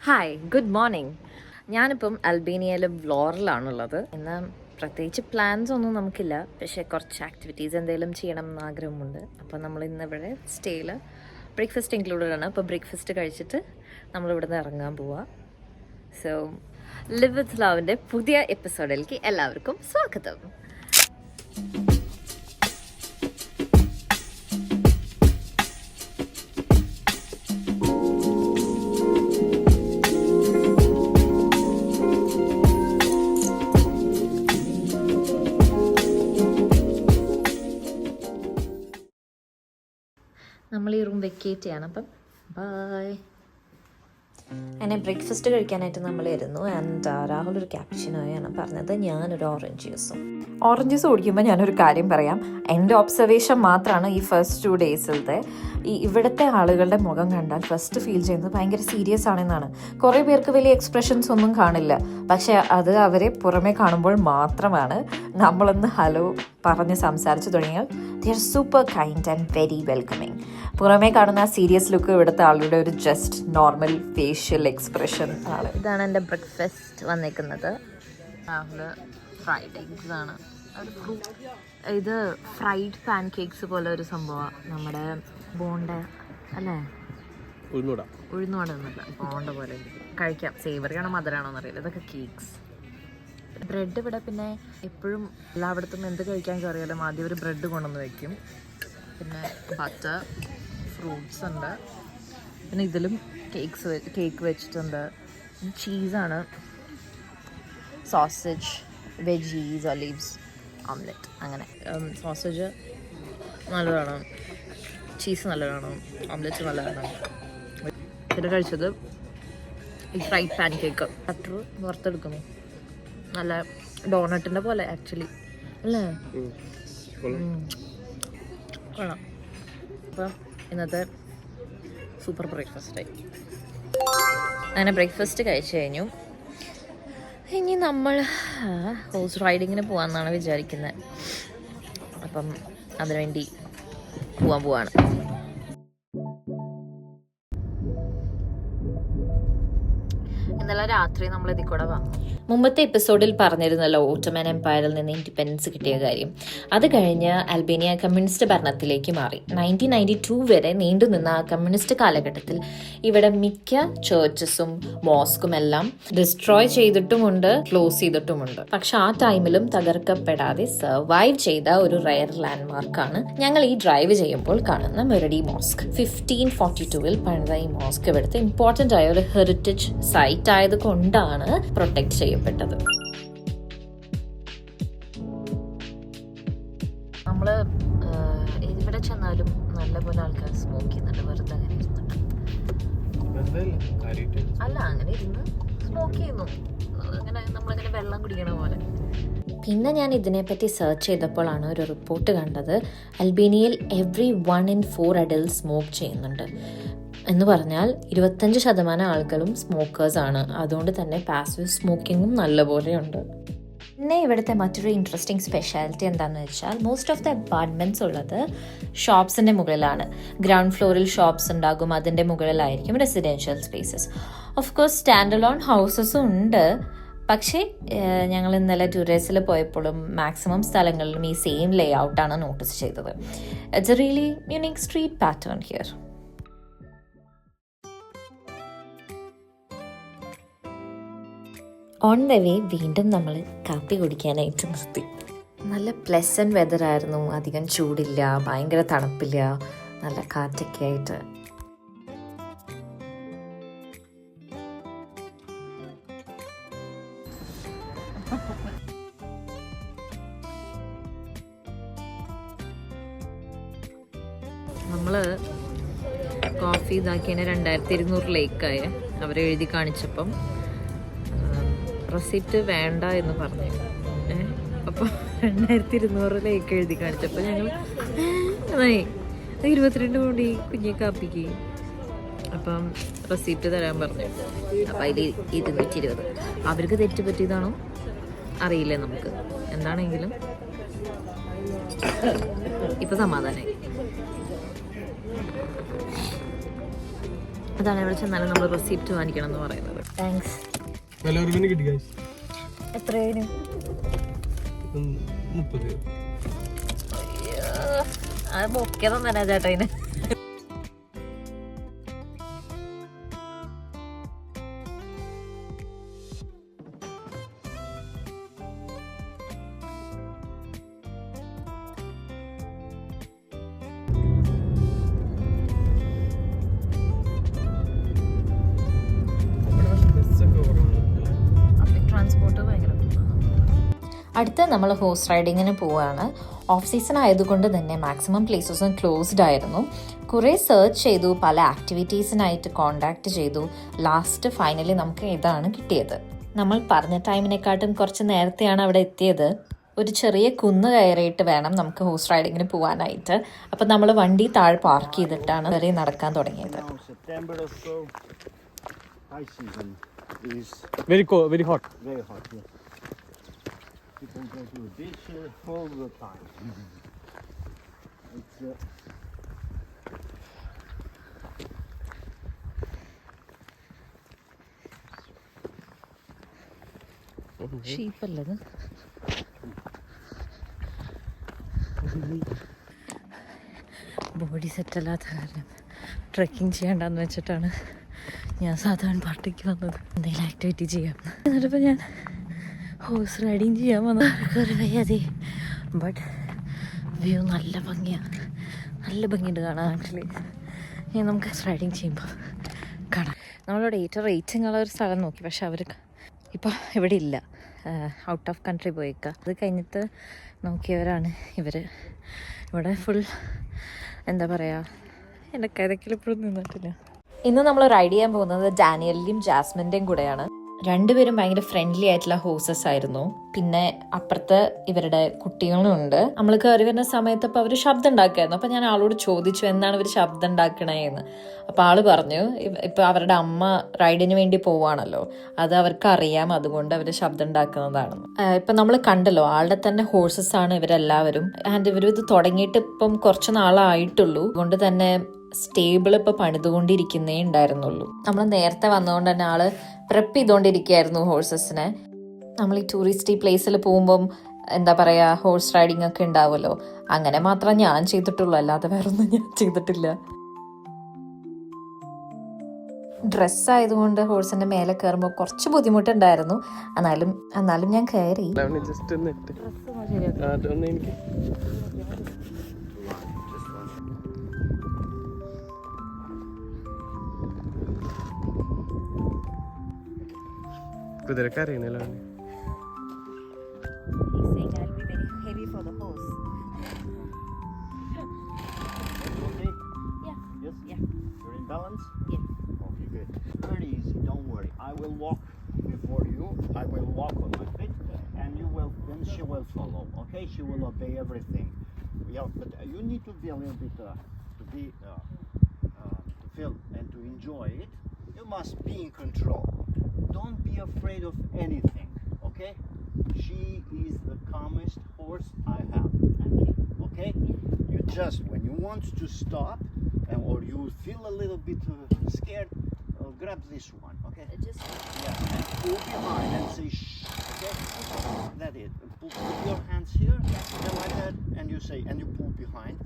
Hi, good morning. ഞാനിപ്പം അൽബേനിയയിലെ വ്ലോറിലാണുള്ളത്. ഇന്ന് പ്രത്യേകിച്ച് പ്ലാൻസ് ഒന്നും നമുക്കില്ല, പക്ഷേ കുറച്ച് ആക്ടിവിറ്റീസ് എന്തെങ്കിലും ചെയ്യണം എന്ന് ആഗ്രഹമുണ്ട്. അപ്പോൾ നമ്മൾ ഇന്ന് ഇവിടെ സ്റ്റേയിൽ ബ്രേക്ക്ഫാസ്റ്റ് ഇൻക്ലൂഡഡ് ആണ്. അപ്പോൾ ബ്രേക്ക്ഫാസ്റ്റ് കഴിച്ചിട്ട് നമ്മളിവിടെ നിന്ന് ഇറങ്ങാൻ പോവാം. സോ ലിവ് വിത്ത് ലവിൻ്റെ പുതിയ എപ്പിസോഡിലേക്ക് എല്ലാവർക്കും സ്വാഗതം. നമ്മൾ ഈ റൂം വെക്കേറ്റ് ചെയ്യണം. അപ്പം ബൈ. അങ്ങനെ ബ്രേക്ക്ഫാസ്റ്റ് കഴിക്കാനായിട്ട് നമ്മൾ ഇരുന്നു. ആൻഡ് രാഹുൽ ഒരു ക്യാപ്ച്ചിനോയാണ് പറഞ്ഞത്, ഞാനൊരു ഓറഞ്ച് ജ്യൂസ് കുടിക്കുമ്പോൾ ഞാനൊരു കാര്യം പറയാം. എൻ്റെ ഒബ്സർവേഷൻ മാത്രമാണ് ഈ ഫസ്റ്റ് 2 ഡേയ്സിലത്തെ. ഇവിടുത്തെ ആളുകളുടെ മുഖം കണ്ടാൽ ഫസ്റ്റ് ഫീൽ ചെയ്യുന്നത് ഭയങ്കര സീരിയസ് ആണെന്നാണ്. കുറേ പേർക്ക് വലിയ എക്സ്പ്രഷൻസ് ഒന്നും കാണില്ല, പക്ഷേ അത് അവരെ പുറമേ കാണുമ്പോൾ മാത്രമാണ്. നമ്മളൊന്ന് ഹലോ പറഞ്ഞ് സംസാരിച്ച് തുടങ്ങിയാൽ they are super kind and very welcoming. പുറമേ കാണുന്ന സീരിയസ് ലുക്ക് ഇവിടുത്തെ ആളുടെ ഒരു ജസ്റ്റ് നോർമൽ ഫേഷ്യൽ എക്സ്പ്രഷൻ ആണ്. ഇതാണ് എൻ്റെ ബ്രേക്ക്ഫാസ്റ്റ് വന്നേക്കുന്നത്. രാവിലെ ഫ്രൈഡ് എഗ്സ് ആണ്. ഇത് ഫ്രൈഡ് പാൻ കേക്ക്സ് പോലെ ഒരു സംഭവമാണ്. നമ്മുടെ ബോണ്ട അല്ലേ, ഉഴുന്നുവട ഒന്നുമില്ല, ബോണ്ട പോലെ കഴിക്കാം. സേവറിയാണോ മധുരമാണോ എന്നറിയില്ല. ഇതൊക്കെ കേക്ക്സ്. ബ്രെഡ് ഇവിടെ പിന്നെ എപ്പോഴും എല്ലായിടത്തും എന്ത് കഴിക്കാൻ കയറിയാലും ആദ്യം ഒരു ബ്രെഡ് കൊണ്ടുവന്ന് വയ്ക്കും. പിന്നെ ബട്ടർ, ഫ്രൂട്ട്സ് ഉണ്ട്, പിന്നെ ഇതിലും കേക്ക് വെച്ചിട്ടുണ്ട്. ചീസാണ്, സോസേജ്, വെജീസ്, ഒലീവ്സ്, ഓംലെറ്റ്. അങ്ങനെ സോസേജ് നല്ലതാണ്, ചീസ് നല്ലതാണ്, ഓംലെറ്റ് നല്ലതാണ്. പിന്നെ കഴിച്ചത് ഈ ഫ്രൈഡ് പാൻ കേക്ക്. ബട്ടർ വറുത്തെടുക്കുന്നു, നല്ല ഡോണട്ടിൻ്റെ പോലെ ആക്ച്വലി അല്ലേ, കൊള്ളാം. അപ്പോൾ ഇന്നത്തെ സൂപ്പർ ബ്രേക്ക്ഫാസ്റ്റായി. അങ്ങനെ ബ്രേക്ക്ഫാസ്റ്റ് കഴിച്ചു കഴിഞ്ഞു. ഇനി നമ്മൾ ഹോഴ്സ് റൈഡിങ്ങിന് പോകാമെന്നാണ് വിചാരിക്കുന്നത്. അപ്പം അതിനുവേണ്ടി പോവാണ്. ഇന്നലെ രാത്രി നമ്മൾ ഇതിൽ കൂടെ വന്നു. മുമ്പത്തെ എപ്പിസോഡിൽ പറഞ്ഞിരുന്നല്ലോ ഓട്ടോമൻ എംപയറിൽ നിന്ന് ഇൻഡിപെൻഡൻസ് കിട്ടിയ കാര്യം. അത് കഴിഞ്ഞ് അൽബേനിയ കമ്മ്യൂണിസ്റ്റ് ഭരണത്തിലേക്ക് മാറി. 1992 വരെ നീണ്ടുനിന്ന ആ കമ്മ്യൂണിസ്റ്റ് കാലഘട്ടത്തിൽ ഇവിടെ മിക്ക ചേർച്ചസും മോസ്കും എല്ലാം ഡിസ്ട്രോയ് ചെയ്തിട്ടുമുണ്ട്, ക്ലോസ് ചെയ്തിട്ടുമുണ്ട്. പക്ഷെ ആ ടൈമിലും തകർക്കപ്പെടാതെ സർവൈവ് ചെയ്ത ഒരു റയർ ലാൻഡ്മാർക്കാണ് ഞങ്ങൾ ഈ ഡ്രൈവ് ചെയ്യുമ്പോൾ കാണുന്ന മെറഡി മോസ്ക്. 1542 പണിത ഈ മോസ്ക് ഇവിടുത്തെ ഇമ്പോർട്ടൻ്റ് ആയ ഒരു ഹെറിറ്റേജ് സൈറ്റ് ആയത് കൊണ്ടാണ് പ്രൊട്ടക്ട് ചെയ്യപ്പെട്ടത്. നമ്മള് ഇവിടെ ചെന്നാലും നല്ലപോലെ ആൾക്കാർ സ്മോക്ക് ചെയ്യുന്നുണ്ട്. വെറുതെ അങ്ങനെ ഇരുന്നിട്ട് അല്ല, അങ്ങനെ ഇരുന്ന് സ്മോക്ക് ചെയ്യുന്നു, അങ്ങനെ നമ്മളിങ്ങനെ വെള്ളം കുടിക്കണ പോലെ. പിന്നെ ഞാൻ ഇതിനെപ്പറ്റി സെർച്ച് ചെയ്തപ്പോഴാണ് ഒരു റിപ്പോർട്ട് കണ്ടത്. അൽബേനിയയിൽ എവറി 1 in 4 adults സ്മോക്ക് ചെയ്യുന്നുണ്ട് എന്ന് പറഞ്ഞാൽ 25% ആളുകളും സ്മോക്കേഴ്സാണ്. അതുകൊണ്ട് തന്നെ പാസീവ് സ്മോക്കിങ്ങും നല്ലപോലെയുണ്ട്. പിന്നെ ഇവിടുത്തെ മറ്റൊരു ഇൻട്രസ്റ്റിംഗ് സ്പെഷ്യാലിറ്റി എന്താണെന്ന് വെച്ചാൽ മോസ്റ്റ് ഓഫ് ദ അപ്പാർട്ട്മെൻറ്റ്സ് ഉള്ളത് ഷോപ്സിൻ്റെ മുകളിലാണ്. ഗ്രൗണ്ട് ഫ്ലോറിൽ ഷോപ്സ് ഉണ്ടാകും, അതിൻ്റെ മുകളിലായിരിക്കും residential spaces. Of course stand alone ഹൗസസും ഉണ്ട്. പക്ഷേ ഞങ്ങൾ ഇന്നലെ ടൂറേസിൽ പോയപ്പോഴും മാക്സിമം സ്ഥലങ്ങളിലും ഈ സെയിം ലേ ഔട്ടാണ് നോട്ടീസ് ചെയ്തത്. It's a really unique street pattern here. On the way വീണ്ടും നമ്മൾ കാപ്പി കുടിക്കാനായിട്ട് നിർത്തി. നല്ല പ്ലസൻറ്റ് വെതറായിരുന്നു, അധികം ചൂടില്ല, ഭയങ്കര തണുപ്പില്ല, നല്ല കാറ്റൊക്കെ ആയിട്ട്. നമ്മൾ കോഫി ഇതാക്കിയതിന് 2200 ലേക്കായ അവരെഴുതി കാണിച്ചപ്പം റെസിപ്റ്റ് വേണ്ട എന്ന് പറഞ്ഞു. അപ്പോൾ 2200 ലേക്ക് എഴുതി കാണിച്ചപ്പോൾ ഞങ്ങൾ 22 കോടി കുഞ്ഞി കാപ്പിക്ക്. അപ്പം റെസിപ്റ്റ് തരാൻ പറഞ്ഞു. അപ്പം അതിൽ 220. അവർക്ക് തെറ്റ് പറ്റിയതാണോ അറിയില്ല നമുക്ക്. എന്താണെങ്കിലും ഇപ്പം സമാധാനമായി. അതാണ് ഇവിടെ ചെന്നാലും നമ്മൾ റെസിപ്റ്റ് വാങ്ങിക്കണം എന്ന് പറയുന്നത്. താങ്ക്സ്. എത്രയായിരുന്നു? 30. അത് ബൊക്കെയൊന്നും തന്നെ ചേട്ടാ ഇതിന്. ട്രാൻസ്പോർട്ട് ഭയങ്കര. അടുത്ത നമ്മൾ ഹോഴ്സ് റൈഡിങ്ങിന് പോവുകയാണ്. ഓഫ് സീസൺ ആയതുകൊണ്ട് തന്നെ മാക്സിമം പ്ലേസസും ക്ലോസ്ഡ് ആയിരുന്നു. കുറേ സെർച്ച് ചെയ്തു, പല ആക്ടിവിറ്റീസിനായിട്ട് കോണ്ടാക്ട് ചെയ്തു. ലാസ്റ്റ് ഫൈനലി നമുക്ക് ഇതാണ് കിട്ടിയത്. നമ്മൾ പറഞ്ഞ ടൈമിനെക്കാട്ടും കുറച്ച് നേരത്തെയാണ് അവിടെ എത്തിയത്. ഒരു ചെറിയ കുന്ന് കയറിയിട്ട് വേണം നമുക്ക് ഹോഴ്സ് റൈഡിങ്ങിന് പോകാനായിട്ട്. അപ്പം നമ്മൾ വണ്ടി താഴെ പാർക്ക് ചെയ്തിട്ടാണ് കയറി നടക്കാൻ തുടങ്ങിയത്. Very cold, very hot. Very hot, yes. People go to the beach all the time. It's ഷീപ്പല്ലത്. ബോഡി സെറ്റല്ലാത്ത കാരണം ട്രെക്കിങ് ചെയ്യണ്ടെന്ന് വെച്ചിട്ടാണ് ഞാൻ സാധാരണ പാർട്ടിക്ക് വന്നത്. എന്തെങ്കിലും ആക്ടിവിറ്റി ചെയ്യാം എന്നിട്ടിപ്പോൾ ഞാൻ ഹോഴ്സ് റൈഡിങ് ചെയ്യാൻ വന്നത് വയ്യാതെ. ബട്ട് വ്യൂ നല്ല ഭംഗിയാണ്, നല്ല ഭംഗിയുണ്ട് കാണാൻ. ആക്ച്വലി ഞാൻ നമുക്ക് റൈഡിങ് ചെയ്യുമ്പോൾ കാണാം. നമ്മളിവിടെ ഏറ്റവും റേറ്റിംഗ് ഉള്ള ഒരു സ്ഥലം നോക്കി, പക്ഷെ അവർ ഇപ്പോൾ ഇവിടെ ഇല്ല, ഔട്ട് ഓഫ് കൺട്രി പോയേക്കുക. അത് കഴിഞ്ഞിട്ട് നോക്കിയവരാണ് ഇവർ. ഇവിടെ ഫുൾ എന്താ പറയുക, എൻ്റെ കഥക്കിൽ ഇപ്പോഴും നിന്നിട്ടില്ല. ഇന്ന് നമ്മൾ റൈഡ് ചെയ്യാൻ പോകുന്നത് ഡാനിയലിൻ്റെയും ജാസ്മിൻ്റെയും കൂടെയാണ്. രണ്ടുപേരും ഭയങ്കര ഫ്രണ്ട്ലി ആയിട്ടുള്ള ഹോഴ്സസ് ആയിരുന്നു. പിന്നെ അപ്പുറത്ത് ഇവരുടെ കുട്ടികളും ഉണ്ട്. നമ്മൾ കയറി വരുന്ന സമയത്ത് അപ്പോൾ അവർ ശബ്ദം ഉണ്ടാക്കുമായിരുന്നു. അപ്പോൾ ഞാൻ ആളോട് ചോദിച്ചു എന്താണ് ഇവർ ശബ്ദം ഉണ്ടാക്കണേന്ന്. അപ്പോൾ ആള് പറഞ്ഞു ഇപ്പോൾ അവരുടെ അമ്മ റൈഡിന് വേണ്ടി പോവാണല്ലോ, അത് അവർക്ക് അറിയാം, അതുകൊണ്ട് അവർ ശബ്ദം ഉണ്ടാക്കുന്നതാണെന്ന്. ഇപ്പം നമ്മൾ കണ്ടല്ലോ, ആളുടെ തന്നെ ഹോഴ്സസ് ആണ് ഇവരെല്ലാവരും. ആൻഡ് ഇവർ ഇത് തുടങ്ങിയിട്ട് ഇപ്പം കുറച്ച് നാളായിട്ടുള്ളൂ. അതുകൊണ്ട് തന്നെ സ്റ്റേബിൾ ഇപ്പോൾ പണിതുകൊണ്ടിരിക്കുന്നേ ഉണ്ടായിരുന്നുള്ളൂ. നമ്മൾ നേരത്തെ വന്നതുകൊണ്ട് തന്നെ ആള് പ്രെപ്പ് ചെയ്തുകൊണ്ടിരിക്കുകയായിരുന്നു ഹോഴ്സസിനെ. നമ്മൾ ഈ ടൂറിസ്റ്റ് പ്ലേസിൽ പോകുമ്പം എന്താ പറയുക, ഹോഴ്സ് റൈഡിങ് ഒക്കെ ഉണ്ടാവുമല്ലോ, അങ്ങനെ മാത്രമേ ഞാൻ ചെയ്തിട്ടുള്ളൂ, അല്ലാതെ വേറൊന്നും ഞാൻ ചെയ്തിട്ടില്ല. ഡ്രസ്സായതുകൊണ്ട് ഹോഴ്സിൻ്റെ മേലെ കയറുമ്പോൾ കുറച്ച് ബുദ്ധിമുട്ടുണ്ടായിരുന്നു. എന്നാലും ഞാൻ കയറി. കുതിരക്കറിയുന്നല്ലോ. balance? Yeah. Okay, good. Very easy, don't worry. I will walk before you. I will walk on my feet, and then she will follow. Okay, she will obey everything. Yeah, but you need to be a little bit to feel and to enjoy it. You must be in control. Don't be afraid of anything. Okay? She is the calmest horse I have. Okay? You just when you want to stop. Or you feel a little bit scared, grab this one, okay? And pull behind and say shh, okay? That's it. Put your hands here, like that, and you say, and you pull behind.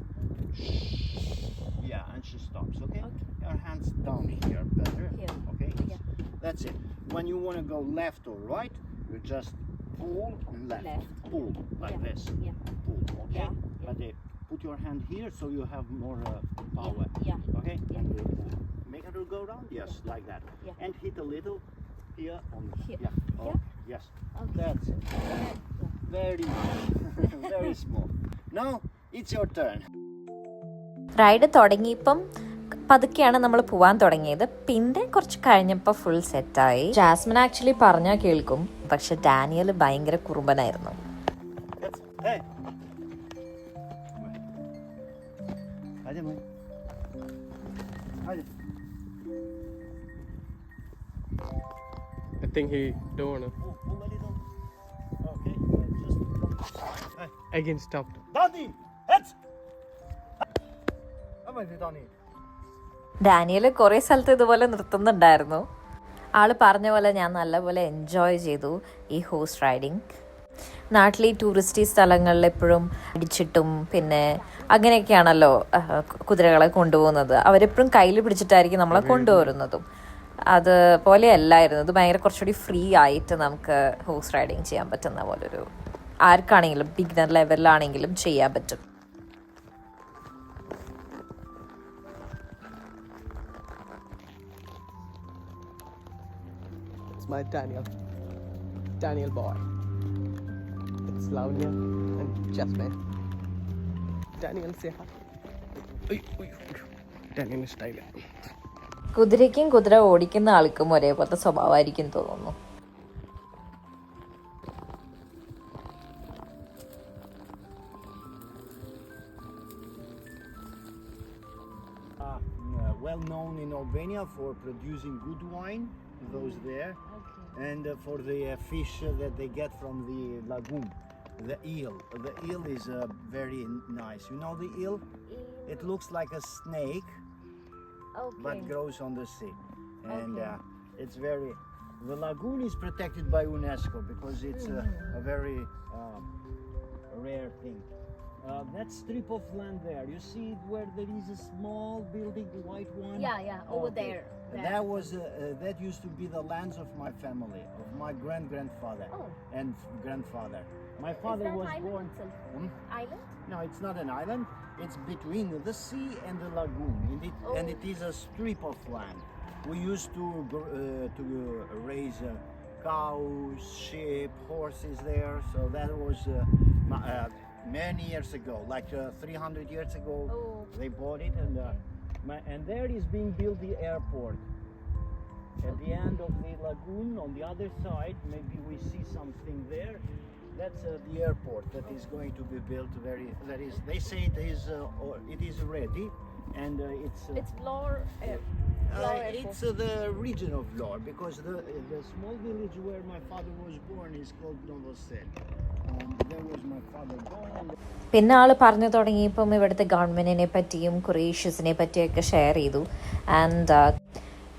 Shh. Yeah, and she stops, okay? Your hands down here, better, okay? Yeah. That's it. When you want to go left or right, you just pull left. Pull like this. Yeah. Pull, okay? But put your hand here so you have more power. Yeah. Okay? Yeah. And make her go round. Yes, like that. Yeah. And hit a little here on here. Yeah. Oh, yes. Okay. That's it. Okay. Very very small. Now it's your turn. Ride തുടങ്ങിയപ്പം പതുക്കെയാണ് നമ്മൾ പോവാൻ തുടങ്ങിയത്. പിന്നെ കുറച്ച് കഴിഞ്ഞപ്പോൾ full സെറ്റായി. Jasmine actually പറഞ്ഞാൽ കേൾക്കും, പക്ഷെ ഡാനിയൽ ഭയങ്കര കുറുമ്പനായിരുന്നു. Hey. I think he don't wanna. Pull a little. Okay. Just. Hey. Again stopped. Donnie, heads. How much Donnie? Daniel കുറേ സ്ഥലത്ത് ഇതുപോലെ നിർത്തുന്നുണ്ടായിരുന്നു. ആൾ പറഞ്ഞ പോലെ ഞാൻ നല്ലപോലെ എൻജോയ് ചെയ്തു ഈ ഹോഴ്സ് റൈഡിങ്. നാട്ടിൽ ഈ ടൂറിസ്റ്റ് സ്ഥലങ്ങളിൽ എപ്പോഴും അടിച്ചിട്ടും പിന്നെ അങ്ങനെയൊക്കെയാണല്ലോ കുതിരകളെ കൊണ്ടുപോകുന്നത്. അവരെപ്പോഴും കയ്യിൽ പിടിച്ചിട്ടായിരിക്കും നമ്മളെ കൊണ്ടുപോരുന്നതും. അതുപോലെയല്ലായിരുന്നു. ഇത് ഭയങ്കര കുറച്ചുകൂടി ഫ്രീ ആയിട്ട് നമുക്ക് ഹോഴ്സ് റൈഡിങ് ചെയ്യാൻ പറ്റുന്ന പോലൊരു, ആർക്കാണെങ്കിലും ബിഗിനർ ലെവലിലാണെങ്കിലും ചെയ്യാൻ പറ്റും. My Daniel boy. It's Lavanya and Jasmine. Daniel, say hi. Daniel style. കുതിരയ്ക്കും കുതിര ഓടിക്കുന്ന ആൾക്കും ഒരേപോലത്തെ സ്വഭാവമായിരിക്കും തോന്നുന്നു. Well known in Albania for producing good wine, those there, and for the fish that they get from the lagoon, the eel. The eel is very nice. You know the eel? It looks like a snake, but grows on the sea, and it's very. The lagoon is protected by UNESCO because it's a very rare thing. That strip of land there, you see where there is a small building, the white one? Yeah, over there. That was that used to be the lands of my family, of my grandfather and grandfather. My father was born. Island? No, it's not an island. It's between the sea and the lagoon, and it is a strip of land. We used to raise cows, sheep, horses there. So that was many years ago, like 300 years ago. They bought it, and there is being built the airport. At the end of the lagoon, on the other side, maybe we see something there. That's the airport that is going to be built. They say it is ready, and It's Vlore Airport. it's the region of Vlore, because the small village where my father was born is called Novosel. There was my father born. പിന്നെ ആൾ പറഞ്ഞു തുടങ്ങിയപ്പം ഇവിടുത്തെ ഗവൺമെൻറ്റിനെ പറ്റിയും കുറേ ഇഷ്യൂസിനെ പറ്റിയൊക്കെ share ചെയ്തു. And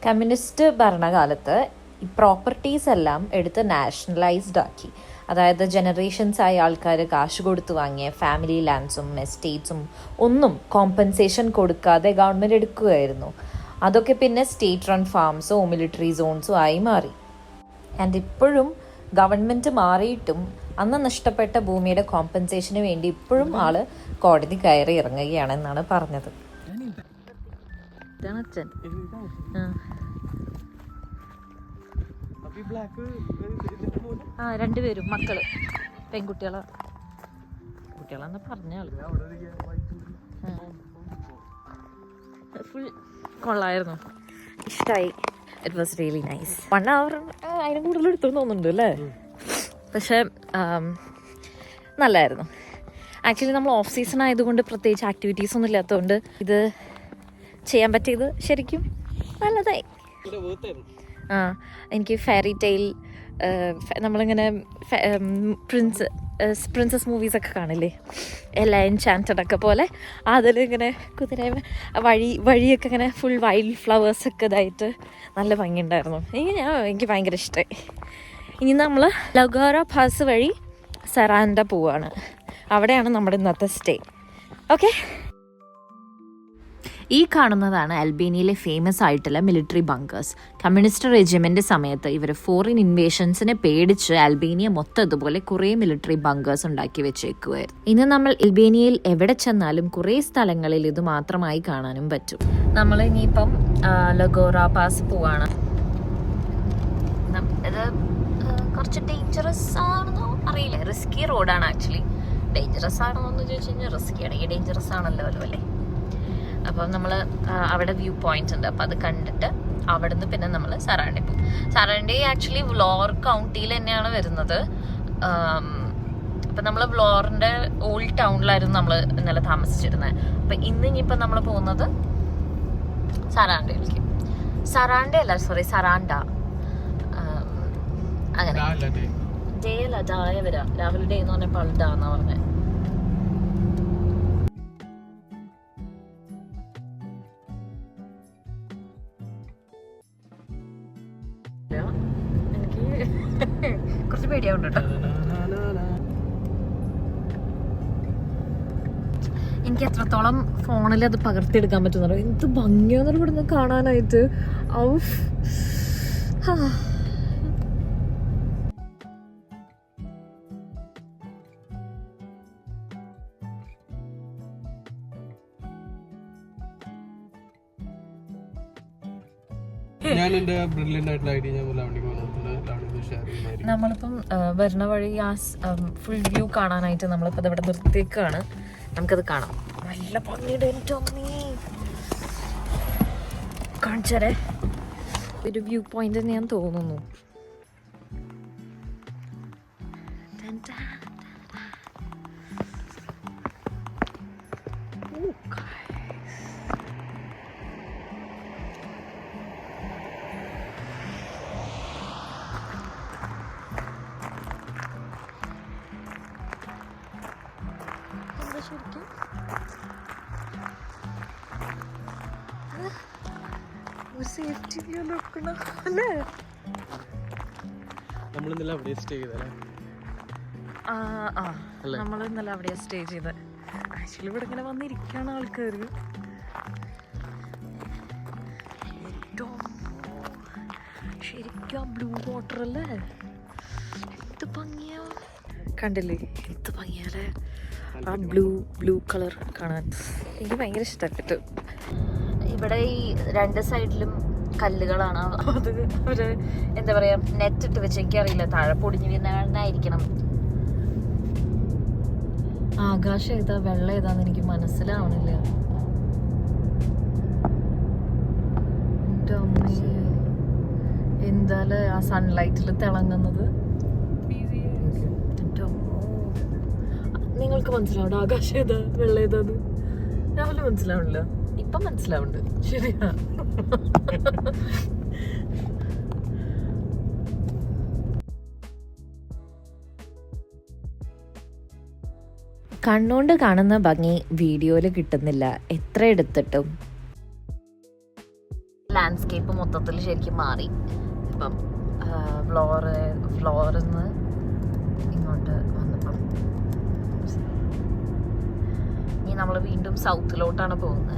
communist ഭരണകാലത്ത് ഈ പ്രോപ്പർട്ടീസ് എല്ലാം എടുത്ത് നാഷണലൈസ്ഡ് ആക്കി. അതായത് ജനറേഷൻസ് ആയ ആൾക്കാർ കാശ് കൊടുത്ത് വാങ്ങിയ ഫാമിലി ലാൻഡ്സും എസ്റ്റേറ്റ്സും ഒന്നും കോമ്പൻസേഷൻ കൊടുക്കാതെ ഗവൺമെൻറ് എടുക്കുകയായിരുന്നു. അതൊക്കെ പിന്നെ സ്റ്റേറ്റ് റൺ ഫാംസോ മിലിറ്ററി സോൺസോ ആയി മാറി. ആൻഡ് ഇപ്പോഴും ഗവൺമെൻറ് മാറിയിട്ടും അന്ന് നഷ്ടപ്പെട്ട ഭൂമിയുടെ കോമ്പൻസേഷന് വേണ്ടി ഇപ്പോഴും ആള് കോടതി കയറി ഇറങ്ങുകയാണെന്നാണ് പറഞ്ഞത്. ആ രണ്ടുപേരും മക്കള് കുട്ടികളെന്ന് പറഞ്ഞാള് ഫുൾ കൊള്ളായിരുന്നു, ഇഷ്ടമായി. It was really nice. 1 hour അതിനും കൂടുതൽ എടുത്തു തോന്നുന്നുണ്ട് അല്ലേ? പക്ഷേ നല്ലായിരുന്നു. ആക്ച്വലി നമ്മൾ ഓഫ് സീസൺ ആയതുകൊണ്ട് പ്രത്യേകിച്ച് ആക്ടിവിറ്റീസ് ഒന്നും ഇല്ലാത്തതുകൊണ്ട് ഇത് ചെയ്യാൻ പറ്റിയത് ശരിക്കും നല്ലതായി. എനിക്ക് ഫെയറി ടെയിൽ, നമ്മളിങ്ങനെ പ്രിൻസസ് മൂവീസൊക്കെ കാണില്ലേ, എല്ലാം എൻചാൻറ്റഡ് ഒക്കെ പോലെ, അതിലിങ്ങനെ കുതിര വഴിയൊക്കെ ഇങ്ങനെ ഫുൾ വൈൽഡ് ഫ്ലവേഴ്സൊക്കെ ഇതായിട്ട് നല്ല ഭംഗിയുണ്ടായിരുന്നു. എനിക്ക് ഭയങ്കര ഇഷ്ടമായി. ഇനി നമ്മൾ ലഗോറ പാസ് വഴി സറാൻഡ പോവാണ്. അവിടെയാണ് നമ്മുടെ ഇന്നത്തെ സ്റ്റേ. ഓക്കെ, ഈ കാണുന്നതാണ് അൽബേനിയയിലെ ഫേമസ് ആയിട്ടുള്ള മിലിറ്ററി ബങ്കേഴ്സ്. കമ്മ്യൂണിസ്റ്റ് റെജിമെൻ്റ് സമയത്ത് ഇവർ ഫോറിൻ ഇൻവേഷൻസിനെ പേടിച്ച് അൽബേനിയ മൊത്തം ഇതുപോലെ കുറേ മിലിറ്ററി ബങ്കേഴ്സ് ഉണ്ടാക്കി വെച്ചേക്കുമായിരുന്നു. ഇന്ന് നമ്മൾ അൽബേനിയയിൽ എവിടെ ചെന്നാലും കുറേ സ്ഥലങ്ങളിൽ ഇത് മാത്രമായി കാണാനും പറ്റും. നമ്മൾ ഇനിയിപ്പം ലഗോറ പാസ് പോവാണ്. ഇത് കുറച്ച് ഡേഞ്ചറസ് ആണെന്നോ അറിയില്ല, റിസ്കി റോഡാണ്. ആക്ച്വലി ഡേഞ്ചറസ് ആണെന്നൊന്ന് ചോദിച്ചു കഴിഞ്ഞാൽ റിസ്കി ആണെങ്കിൽ ഡേഞ്ചറസ് ആണല്ലോ അല്ലേ. അപ്പം നമ്മൾ അവിടെ വ്യൂ പോയിന്റ് ഉണ്ട്, അപ്പം അത് കണ്ടിട്ട് അവിടെ നിന്ന് പിന്നെ നമ്മൾ സറാണ്ടി പോകും. സറാണ്ടി ആക്ച്വലി വ്ലോർ കൗണ്ടിയിൽ തന്നെയാണ് വരുന്നത്. അപ്പം നമ്മൾ വ്ലോറിൻ്റെ ഓൾഡ് ടൗണിലായിരുന്നു നമ്മൾ ഇന്നലെ താമസിച്ചിരുന്നത്. അപ്പം ഇന്ന് ഇനിയിപ്പം നമ്മൾ പോകുന്നത് സറാണ്ടയിലേക്ക്. സറാണ്ട അങ്ങനെ ഡേ അല്ല, ഡായ വരാം. രാഹുൽ ഡേ എന്ന് പറഞ്ഞപ്പോൾ ആൾ ഡാ എന്നാ പറഞ്ഞത്. കുറച്ച് പേടിയാവുണ്ട് കേട്ടോ. എനിക്ക് എത്രത്തോളം ഫോണിൽ അത് പകർത്തിയെടുക്കാൻ പറ്റുന്നോ, എന്ത് ഭംഗിയാന്ന് ഇവിടെ നിന്ന് കാണാനായിട്ട്. ഔഫ്. ഞാൻ എന്റെ ബ്രില്യന്റ് ആയിട്ടുള്ള ഐഡിയ ഞാൻ ലവണിക്ക് ഷെയർ ചെയ്യുന്നതായിരിക്കും. നമ്മളിപ്പം വരുന്ന വഴി ആ ഫുൾ വ്യൂ കാണാനായിട്ട് നമ്മളിപ്പോൾ ഇവിടെ നിർത്തിയേക്കാണ്. നമുക്കത് കാണാം. നല്ല ഭംഗിയുടെ എൻ്റെ അമ്മേ. കാണിച്ചേ ഒരു വ്യൂ പോയിന്റ് ഞാൻ തോന്നുന്നു. ശരിക്കും ഒരു സേഫ്റ്റി വ്യൂ നോക്കണം അല്ലേ? നമ്മൾ ഇന്നലെ അവിടെ സ്റ്റേ ചെയ്തല്ലേ? നമ്മൾ ഇന്നലെ അവിടെ സ്റ്റേ ചെയ്ത്. ആക്ച്വലി ഇവിടെ ഇങ്ങനെ വന്നിരിക്കാണ് ആൾക്കാർ. ശരിക്കും ബ്ലൂ വാട്ടർ അല്ലേ? എന്ത് ഭംഗിയാ, കണ്ടില്ലേ? എന്ത് ഭംഗിയല്ലേ ആ ബ്ലൂ കളർ കാണാൻ. എനിക്ക് ഭയങ്കര ഇഷ്ടപ്പെട്ടു. ഇവിടെ ഈ രണ്ട് സൈഡിലും കല്ലുകളാണ്. അത് ഒരു എന്താ പറയാ, നെറ്റ് ഇട്ട് വെച്ച് എനിക്കറിയില്ല, താഴെ പൊടിഞ്ഞു വീണായിരിക്കണം. ആകാശം ഏതാ വെള്ളം ഏതാന്ന് എനിക്ക് മനസ്സിലാവണില്ല. എന്തായാലും ആ സൺലൈറ്റിൽ തിളങ്ങുന്നത് നിങ്ങൾക്ക് മനസ്സിലാവണ്ട. ആകാശം ഏതാ വെള്ളം ഏതാന്ന് രാവിലെ മനസ്സിലാവണില്ല, ഇപ്പം മനസ്സിലാവുന്നുണ്ട്. ശരിയാ. കണ്ണുകൊണ്ട് കാണുന്ന ഭംഗി വീഡിയോയിൽ കിട്ടുന്നില്ല എത്ര എടുത്തിട്ടും. ലാൻഡ്സ്കേപ്പ് മൊത്തത്തിൽ ശരിക്കും മാറി. ഇപ്പം ഫ്ലോറിന്ന് ഇങ്ങോട്ട് വന്നപ്പം ഇനി നമ്മൾ വീണ്ടും സൗത്തിലോട്ടാണ് പോകുന്നത്.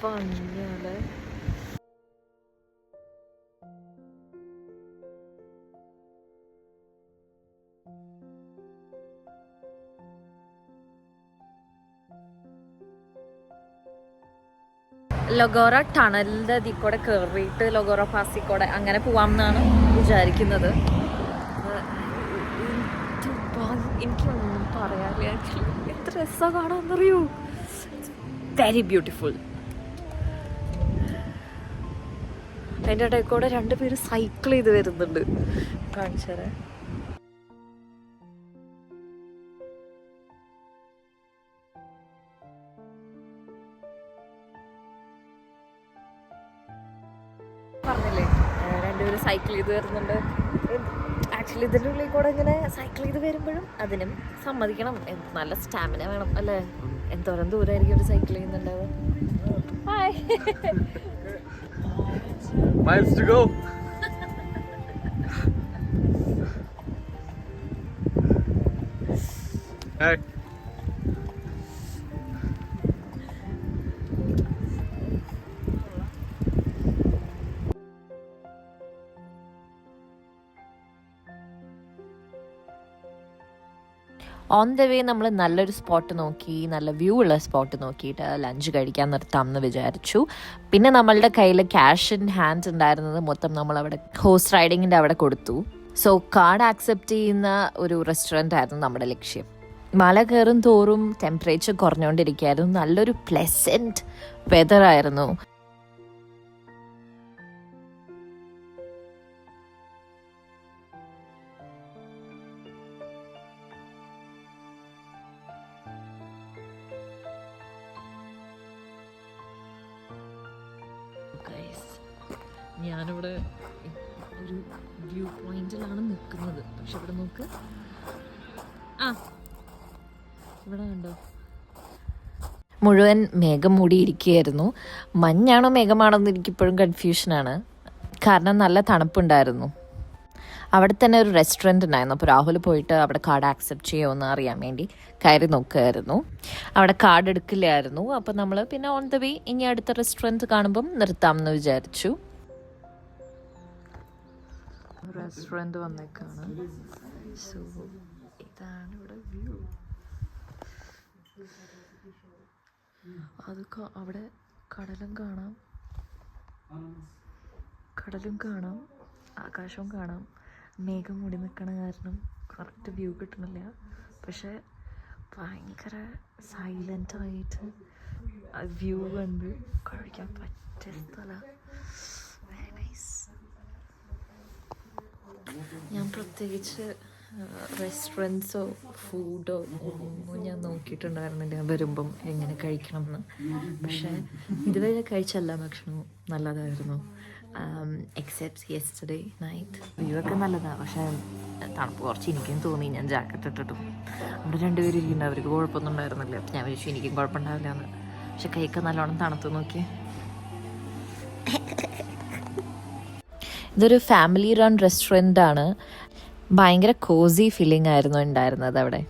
ഭംഗിയല്ലേ? ലൊഗോറ ടണലിന്റെ അതിൽ കൂടെ കയറിയിട്ട് ലൊഗോറ പാസിൽ കൂടെ അങ്ങനെ പോവാമെന്നാണ് വിചാരിക്കുന്നത്. എനിക്കൊന്നും പറയാനില്ല. എത്ര രസമാണ് കാണാമെന്നറിയൂ. Very beautiful. അതിൻ്റെ ഇടയിൽ കൂടെ രണ്ടുപേര് സൈക്കിൾ ചെയ്ത് വരുന്നുണ്ട്. കാണിച്ചേരെ. പറഞ്ഞില്ലേ രണ്ടുപേരും സൈക്കിൾ ചെയ്ത് വരുന്നുണ്ട്. ആക്ച്വലി ഇതിൻ്റെ ഉള്ളിൽ കൂടെ ഇങ്ങനെ സൈക്കിൾ ചെയ്ത് വരുമ്പോഴും അതിനും സമ്മതിക്കണം, നല്ല സ്റ്റാമിന വേണം അല്ലേ? എന്തോരം ദൂരമായിരിക്കും ഒരു സൈക്കിൾ ചെയ്യുന്നുണ്ടാവുക. Hi. Miles to go. Hey. On the way നമ്മൾ നല്ലൊരു സ്പോട്ട് നോക്കി, നല്ല വ്യൂ ഉള്ള സ്പോട്ട് നോക്കിയിട്ട് ലഞ്ച് കഴിക്കാൻ നിർത്താം എന്ന് വിചാരിച്ചു. പിന്നെ നമ്മളുടെ കയ്യിൽ ക്യാഷ് ഇൻ ഹാൻഡ് ഉണ്ടായിരുന്നത് മൊത്തം നമ്മളവിടെ ഹോഴ്സ് റൈഡിങ്ങിൻ്റെ അവിടെ കൊടുത്തു. സോ കാർഡ് ആക്സെപ്റ്റ് ചെയ്യുന്ന ഒരു റെസ്റ്റോറൻ്റ് ആയിരുന്നു നമ്മുടെ ലക്ഷ്യം. മല കയറും തോറും ടെമ്പറേച്ചർ കുറഞ്ഞുകൊണ്ടിരിക്കുകയായിരുന്നു. നല്ലൊരു പ്ലെസൻറ്റ് വെതർ ആയിരുന്നു. ഞാനിവിടെ ഒരു വ്യൂ പോയിന്റിലാണ് നിൽക്കുന്നത്. പക്ഷെ ഇവിടെ നോക്ക്, ഇവിടെ കണ്ടോ, മുഴുവൻ മേഘം മൂടിയിരിക്കുകയായിരുന്നു. മഞ്ഞാണോ മേഘമാണോ എന്ന് എനിക്കിപ്പോഴും കൺഫ്യൂഷനാണ്. കാരണം നല്ല തണുപ്പുണ്ടായിരുന്നു. അവിടെ തന്നെ ഒരു റെസ്റ്റോറൻറ്റ് ഉണ്ടായിരുന്നു. അപ്പോൾ രാഹുൽ പോയിട്ട് അവിടെ കാർഡ് ആക്സെപ്റ്റ് ചെയ്യുമോ അറിയാൻ വേണ്ടി കയറി നോക്കുമായിരുന്നു. അവിടെ കാർഡ് എടുക്കില്ലായിരുന്നു. അപ്പോൾ നമ്മൾ പിന്നെ ഓൺ ദ വേ ഇനി അടുത്ത റെസ്റ്റോറൻറ്റ് കാണുമ്പം നിർത്താമെന്ന് വിചാരിച്ചു. റെസ്റ്റോറൻറ്റ് വന്നേക്കാണ്. സോ ഇതാണ് ഇവിടെ വ്യൂ. അത് അവിടെ കടലും കാണാം, ആകാശവും കാണാം. മേഘം മൂടി നിൽക്കണ കാരണം കറക്റ്റ് വ്യൂ കിട്ടണില്ല. പക്ഷെ ഭയങ്കര സൈലൻ്റായിട്ട് വ്യൂ കണ്ട് കഴിക്കാൻ പറ്റിയ സ്ഥലം. Very nice. ഞാൻ പ്രത്യേകിച്ച് റെസ്റ്റോറൻറ്റ്സോ ഫുഡോ ഒന്നും ഞാൻ നോക്കിയിട്ടുണ്ടായിരുന്നില്ല വരുമ്പം എങ്ങനെ കഴിക്കണം എന്ന്. പക്ഷേ ഇതുവരെ കഴിച്ച എല്ലാ ഭക്ഷണവും നല്ലതായിരുന്നു. Except yesterday night. വ്യൂ ഒക്കെ നല്ലതാണ്, പക്ഷേ തണുപ്പ് കുറച്ച് എനിക്കും തോന്നി. ഞാൻ ജാക്കറ്റ് ഇട്ടിട്ടും അവിടെ രണ്ടുപേരും ഇരിക്കുന്നുണ്ട്, അവർക്ക് കുഴപ്പമൊന്നും ഉണ്ടായിരുന്നില്ല. ഞാൻ വിചാരിച്ചു എനിക്കും കുഴപ്പമുണ്ടാവില്ല എന്ന്. പക്ഷെ കൈക്ക് നല്ലോണം തണുത്ത് നോക്കി. ഇതൊരു ഫാമിലി റൺ റെസ്റ്റോറൻ്റ് ആണ്. ഭയങ്കര കോസി ഫീലിംഗ് ആയിരുന്നു ഉണ്ടായിരുന്നത് അവിടെ.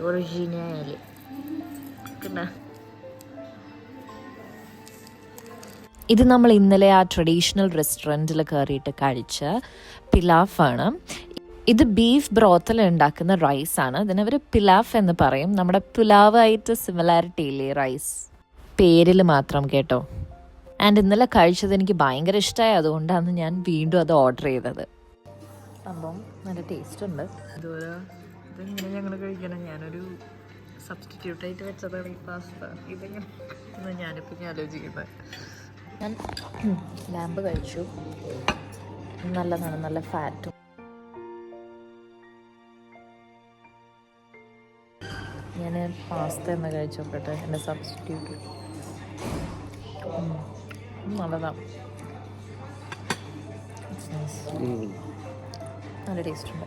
ഒറിജിനൽ ഇത് നമ്മൾ ഇന്നലെ ആ ട്രഡീഷണൽ റെസ്റ്റോറൻറ്റിൽ കയറിയിട്ട് കഴിച്ച പിലാഫാണ്. ഇത് ബീഫ് ബ്രോത്തിൽ ഉണ്ടാക്കുന്ന റൈസാണ്. ഇതിനവർ പിലാഫ് എന്ന് പറയും. നമ്മുടെ പുലാവായിട്ട് സിമിലാരിറ്റി ഇല്ലേ റൈസ്, പേരിൽ മാത്രം കേട്ടോ. ആൻഡ് ഇന്നലെ കഴിച്ചത് എനിക്ക് ഭയങ്കര ഇഷ്ടമായി. അതുകൊണ്ടാണ് ഞാൻ വീണ്ടും അത് ഓർഡർ ചെയ്തത്. സംഭവം നല്ല ടേസ്റ്റ് ഉണ്ട്. ഇതുപോലെ ഇതെങ്ങനെ ഞങ്ങൾ കഴിക്കണം? ഞാനൊരു സബ്സ്റ്റിറ്റ്യൂട്ടായിട്ട് വെച്ചതാണ് ഈ പാസ്ത. ഇതെങ്ങനെ ഞാനിപ്പോൾ ആലോചിക്കുന്നത്. ഞാൻ ലാമ്പ് കഴിച്ചു, നല്ലതാണ്, നല്ല ഫാറ്റും. ഞാൻ പാസ്ത എന്ന് കഴിച്ചു നോക്കട്ടെ, എൻ്റെ സബ്സ്റ്റിറ്റ്യൂട്ട്. നല്ലതാണ്, നല്ല ടേസ്റ്റ് ഉണ്ട്.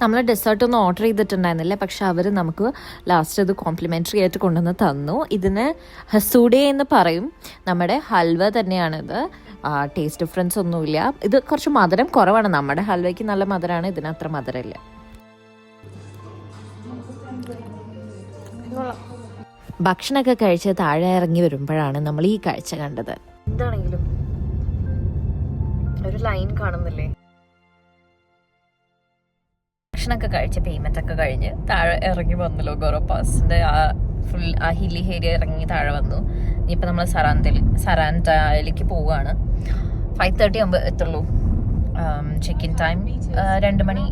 നമ്മൾ ഡെസേർട്ടൊന്നും ഓർഡർ ചെയ്തിട്ടുണ്ടായിരുന്നില്ല, പക്ഷെ അവർ നമുക്ക് ലാസ്റ്റ് അത് കോംപ്ലിമെൻ്ററി ആയിട്ട് കൊണ്ടുവന്ന് തന്നു. ഇതിന് ഹസൂഡെ എന്ന് പറയും. നമ്മുടെ ഹൽവ തന്നെയാണിത്. ടേസ്റ്റ് ഡിഫറൻസ് ഒന്നുമില്ല. ഇത് കുറച്ച് മധുരം കുറവാണ്. നമ്മുടെ ഹൽവയ്ക്ക് നല്ല മധുരമാണ്, ഇതിന് അത്ര മധുരമില്ല. ഭക്ഷണമൊക്കെ കഴിച്ച് താഴെ ഇറങ്ങി വരുമ്പോഴാണ് നമ്മൾ ഈ കാഴ്ച കണ്ടത്. എന്താണെങ്കിലും ഒരു ലൈൻ കാണുന്നില്ലേ? ഭക്ഷണമൊക്കെ കഴിച്ച് പേയ്മെൻ്റ് ഒക്കെ കഴിഞ്ഞ് താഴെ ഇറങ്ങി വന്നല്ലോ. ഗോറോ പാസിൻ്റെ ഫുൾ ആ ഹില്ലി ഏരിയ ഇറങ്ങി താഴെ വന്നു. ഇനിയിപ്പോൾ നമ്മൾ സറാൻഡയിലേക്ക് പോവുകയാണ്. 5:30 ആകുമ്പോൾ എത്തുള്ളൂ. ചെക്ക് ഇൻ ടൈം 2 മണി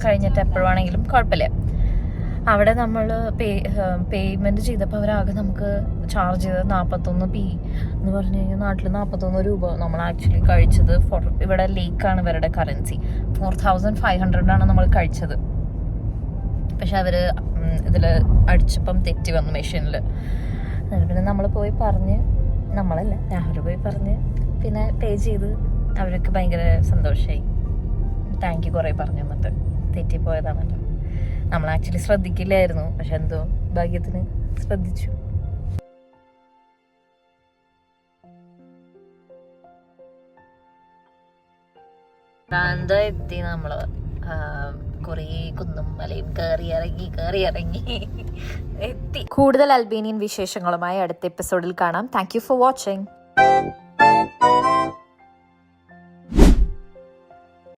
കഴിഞ്ഞിട്ട് എപ്പോഴാണെങ്കിലും കുഴപ്പമില്ല. അവിടെ നമ്മൾ പേയ്മെൻറ്റ് ചെയ്തപ്പോൾ അവരാകെ നമുക്ക് ചാർജ് ചെയ്തത് 41 p എന്ന് പറഞ്ഞു കഴിഞ്ഞാൽ നാട്ടിൽ 41 രൂപ. നമ്മൾ ആക്ച്വലി കഴിച്ചത് ഇവിടെ ലേക്കാണ് ഇവരുടെ കറൻസി. 4500 നമ്മൾ കഴിച്ചത്. പക്ഷെ അവർ ഇതിൽ അടിച്ചപ്പം തെറ്റി വന്നു മെഷീനിൽ. പിന്നെ നമ്മൾ പോയി പറഞ്ഞ്, നമ്മളല്ല രാഹുൽ പോയി പറഞ്ഞ് പിന്നെ പേ ചെയ്ത്. അവർക്ക് ഭയങ്കര സന്തോഷമായി, താങ്ക് യു കുറേ പറഞ്ഞു. എന്നിട്ട് തെറ്റിപ്പോയതാണല്ലോ. നമ്മൾ ആക്ച്വലി ശ്രദ്ധിക്കില്ലായിരുന്നു, പക്ഷെ എന്തോ ഭാഗ്യത്തിന് ശ്രദ്ധിച്ചു. എത്തി നമ്മള്. കുറേ കുന്നും മലയും കയറി ഇറങ്ങി എത്തി. കൂടുതൽ അൽബേനിയൻ വിശേഷങ്ങളുമായി അടുത്ത എപ്പിസോഡിൽ കാണാം. Thank you for watching.